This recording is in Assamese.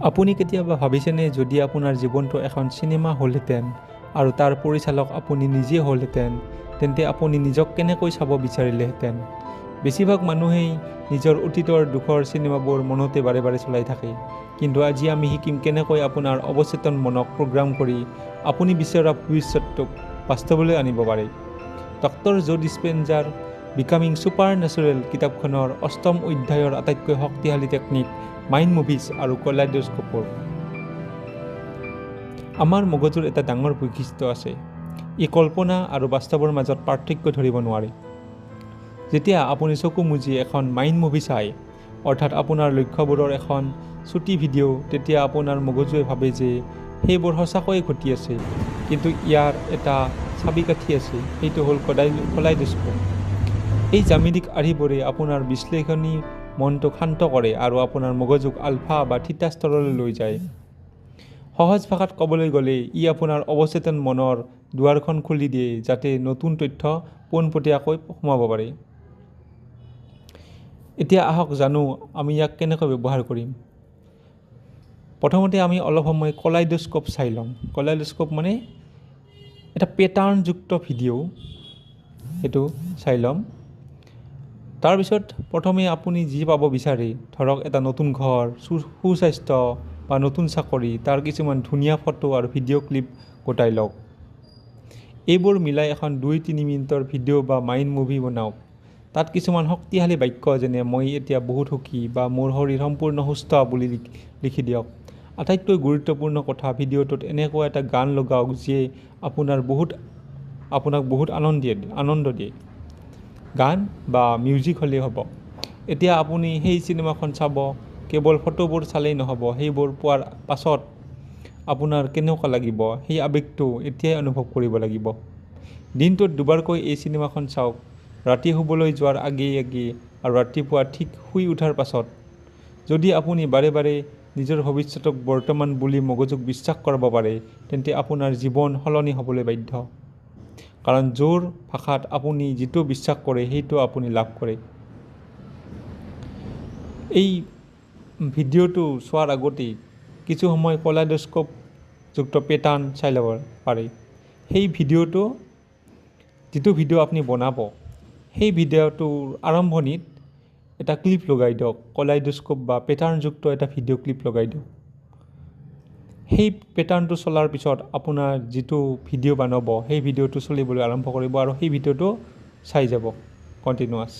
আপুনি কেতিয়াবা ভাবিছেনে যদি আপোনাৰ জীৱনটো এখন চিনেমা হ'লহেঁতেন আৰু তাৰ পৰিচালক আপুনি নিজে হ'লহেঁতেন তেন্তে আপুনি নিজক কেনেকৈ চাব বিচাৰিলেহেঁতেন? বেছিভাগ মানুহেই নিজৰ অতীতৰ দুখৰ চিনেমাবোৰ মনতে বাৰে বাৰে চলাই থাকে। কিন্তু আজি আমি শিকিম কেনেকৈ আপোনাৰ অৱচেতন মনক প্ৰগ্ৰাম কৰি আপুনি বিচৰা ভৱিষ্যতটোক বাস্তৱলৈ আনিব পাৰে। ডক্টৰ জো ডিস্পেনজাৰ বিকামিং ছুপাৰ নেচাৰেল কিতাপখনৰ অষ্টম অধ্যায়ৰ আটাইতকৈ শক্তিশালী টেকনিক মাইণ্ড মুভিজ আৰু কলাইডোস্কোপৰ। আমাৰ মগজুৰ এটা ডাঙৰ বৈশিষ্ট্য আছে, ই কল্পনা আৰু বাস্তৱৰ মাজত পাৰ্থক্য ধৰিব নোৱাৰে। যেতিয়া আপুনি চকু মুজি এখন মাইণ্ড মুভি চায়, অৰ্থাৎ আপোনাৰ লক্ষ্যবোৰৰ এখন চুটি ভিডিঅ', তেতিয়া আপোনাৰ মগজুৱে ভাবে যে সেইবোৰ সঁচাকৈয়ে ঘটি আছে। কিন্তু ইয়াৰ এটা চাবিকাঠি আছে, সেইটো হ'ল কলাইডোস্কোপ। এই জ্যামিতিক আৰ্হিবোৰে আপোনাৰ বিশ্লেষণী মনটোক শান্ত কৰে আৰু আপোনাৰ মগজুক আলফা বা থিটা স্তৰলৈ লৈ যায়। সহজ ভাষাত ক'বলৈ গ'লে ই আপোনাৰ অৱচেতন মনৰ দুৱাৰখন খুলি দিয়ে যাতে নতুন তথ্য পোনপটীয়াকৈ সোমাব পাৰে। এতিয়া আহক জানো আমি ইয়াক কেনেকৈ ব্যৱহাৰ কৰিম। প্ৰথমতে আমি অলপ সময় কলাইডোস্কোপ চাই ল'ম। কলাইডোস্কোপ মানে এটা পেটাৰ্ণযুক্ত ভিডিঅ', সেইটো চাই ল'ম। তাৰপিছত প্ৰথমে আপুনি যি পাব বিচাৰে, ধৰক এটা নতুন ঘৰ, সুস্বাস্থ্য বা নতুন চাকৰি, তাৰ কিছুমান ধুনীয়া ফটো আৰু ভিডিঅ' ক্লিপ গোটাই লওক। এইবোৰ মিলাই এখন 2-3 মিনিটৰ ভিডিঅ' বা মাইণ্ড মুভি বনাওক। তাত কিছুমান শক্তিশালী বাক্য যেনে মই এতিয়া বহুত সুখী বা মোৰ শৰীৰ সম্পূৰ্ণ সুস্থ বুলি লিখি দিয়ক। আটাইতকৈ গুৰুত্বপূৰ্ণ কথা, ভিডিঅ'টোত এনেকুৱা এটা গান লগাওক যিয়ে আপোনাক বহুত আনন্দ দিয়ে। গান বা মিউজিক হ'লেই হ'ব। এতিয়া আপুনি সেই চিনেমাখন চাব, কেৱল ফটোবোৰ চালেই নহ'ব, সেইবোৰ পোৱাৰ পাছত আপোনাৰ কেনেকুৱা লাগিব সেই আৱেগটো এতিয়াই অনুভৱ কৰিব লাগিব। দিনটোত দুবাৰকৈ এই চিনেমাখন চাওক, ৰাতি শুবলৈ যোৱাৰ আগে আৰু ৰাতিপুৱা ঠিক শুই উঠাৰ পাছত। যদি আপুনি বাৰে বাৰে নিজৰ ভৱিষ্যতক বৰ্তমান বুলি মগজুক বিশ্বাস কৰাব পাৰে, তেন্তে আপোনাৰ জীৱন সলনি হ'বলৈ বাধ্য। কাৰণ জোৰ ভাষাত আপুনি যিটো বিশ্বাস কৰে সেইটো আপুনি লাভ কৰে। এই ভিডিঅ'টো চোৱাৰ আগতেই কিছু সময় কলাইডোস্কোপ যুক্ত পেটাৰ্ণ চাই ল'ব পাৰে। সেই যিটো ভিডিঅ' আপুনি বনাব, সেই ভিডিঅ'টোৰ আৰম্ভণিত এটা ক্লিপ লগাই দিয়ক। কলাইডোস্কোপ বা পেটাৰ্ণযুক্ত এটা ভিডিঅ' ক্লিপ লগাই দিয়ক। সেই পেটাৰ্ণটো চলাৰ পিছত আপোনাৰ যিটো ভিডিঅ' বনাব, সেই ভিডিঅ'টো চলিবলৈ আৰম্ভ কৰিব আৰু সেই ভিডিঅ'টো চাই যাব কণ্টিনিউৱাছ।